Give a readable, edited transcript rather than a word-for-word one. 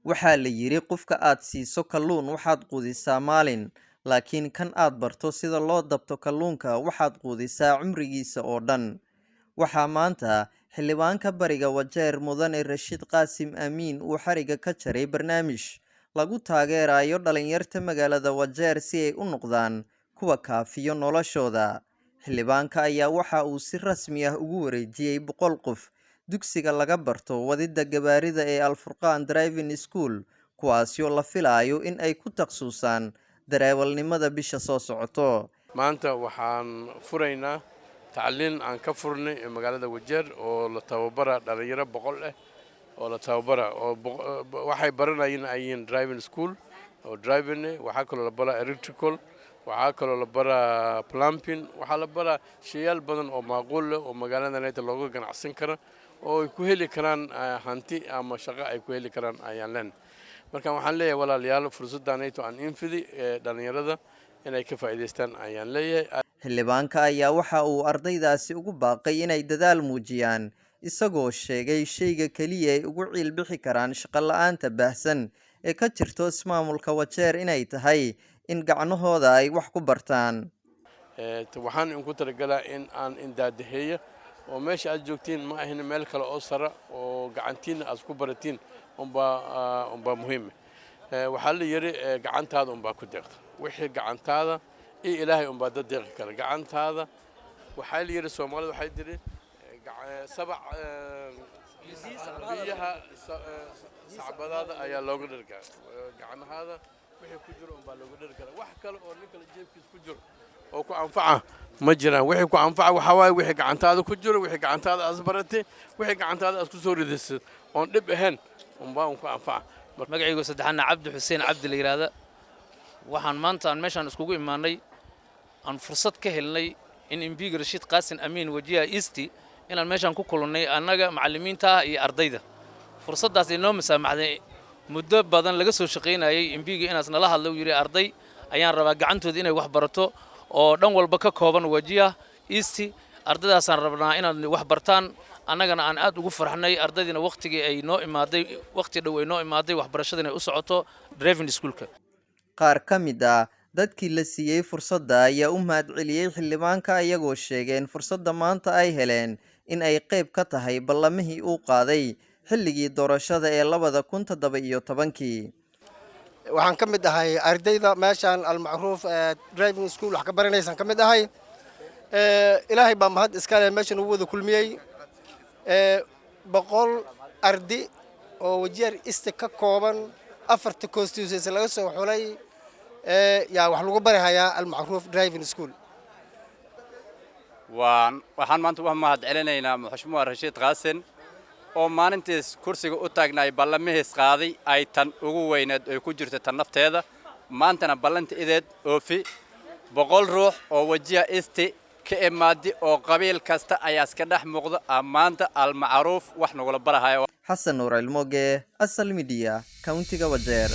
waxaa la yiri qofka aad siiso kalluun waxaad quudisaa maalin, laakiin kan aad barto sida loo dabto kalluunka waxaad quudisaa cumrigiisa oo dhan. Waxaa maanta xildhibaanka bariga Wajeer Mudane Rashiid Qaasim Amiin uu xariga ka jaray barnaamij lagu taageerayo dhalinyarta magaalada Wajeer si ay u noqdaan kuwa kaafiyo noloshooda. Xildhibaanka ayaa waxa uu si rasmi ah ugu wareejiyay 100 qof dugsiga laga barto wadida gawaarida ee Al Furqaan Driving School, kuwaasoo la filayo in ay ku takhasusaan darawalnimada bisha soo socoto. maanta waxaan furaynaa tacliin aan ka furnay magaalada Wajeer oo la tababara dhalinyaro 100 oo la tababara oo waxay baranayeen ayeen driving school oo driving waxa kale la bara electrical waxa kale la bara plumbing waxa la bara shayal badan oo macquul ah oo magaalada inta looga ganacsan karo oo ay ku heli karaan hanti ama shaqo ay ku heli karaan ayaan leen. marka waxaan leeyahay walaalayaal fursaddan ay aan infidi dhalinyarada inay ka faa'iideystaan ayaan leeyahay. Xildhibaanka ayaa waxa uu ardaydaasi ugu baaqay inay dadaal muujiyaan, isagoo sheegay shayga kaliya ay ugu ciil bixi karaan shaqo la'aanta baahsan ee ka jirto ismaamulka Wajeer inay tahay in gacnahooda ay wax ku bartaan. waxaan ku talagalaa in aan indaadaheeyo oo meesha aad joogtiin ma ahin meel kale oo sare oo gacantiina aad ku baratiin umba muhiim waxaa la yiri gacantaada umba ku deeqta wixii gacantaada iyo ilaahay umba dad deeqi kara gacantaada waxaa la yiri Soomaalidu waxay tiri sabac biyaha sacbadaada ayaa looga dhirgaa gacanahaada wixii ku jiro umba looga dhiri kara wax kale oo nin kale jeebkiisa ku jiro oo ku anfaca ma jiraan wixii ku anfaca waxa waaye wixii gacantaada ku jiro wixii gacantaada aad baratay wixii gacantaada aad ku soo ridisay oo dib ahayn umba ku anfaca. magacaygu saddexaadna Cabdi Xuseen Cabdi la yiraahdo waxaan maanta meeshan iskugu imaanay aan fursad ka helnay in imbiga Rashiid Qaasim Amiin wajiha East inaan meeshan ku kulannay annaga macallimiinta iyo ardayda fursadaas inoo masaamaxday muddo badan laga soo shaqeynayay imbiga inaas nala hadlo yiri arday ayaan rabaa gacantooda inay wax barato oo dhan walba ka kooban wajiha East ardaydaasaan rabnaa inaad wax bartaan annagana aan aad ugu farxnay ardaydina waqtigii ay noo imaaday waqti dhow ay noo imaaday waxbarashadana u socoto driving schoolka. Qaar ka mid ah dadkii la siiyay fursadda ayaa u mahadceliyay xildhibaanka iyagoo sheegeen fursadda maanta ay heleen in ay qayb ka tahay ballamihii uu qaaday xilligii doorashada ee 2017. waxaan ka mid ahay ardayda meeshan Al-Macruuf Driving School wax ka baranaysan ka mid ahay ilaahay baa mahad iska leh meeshan uu wada kulmiyay 100 arday oo Wajeer East ka kooban 4 constituencies laga soo xulay yaa wax lagu barayaa Al-Macruuf Driving School. waxaan maanta u mahad celinaynaa Madaxweyne Rashiid Qaasim oo maalintiis kursiga u taagnay ballamihiis qaaday ay tan ugu weyneed ay ku jirto tan nafteeda maantana ballanta ideed oofi 100 ruux oo wajiha East ka imaadi oo qabiil kasta ayaa iska dhex muuqda maanta Al-Macruuf wax nagula barahayo. Xasan Nuur Ilmoge, Asal Media, Countiga Wajeer.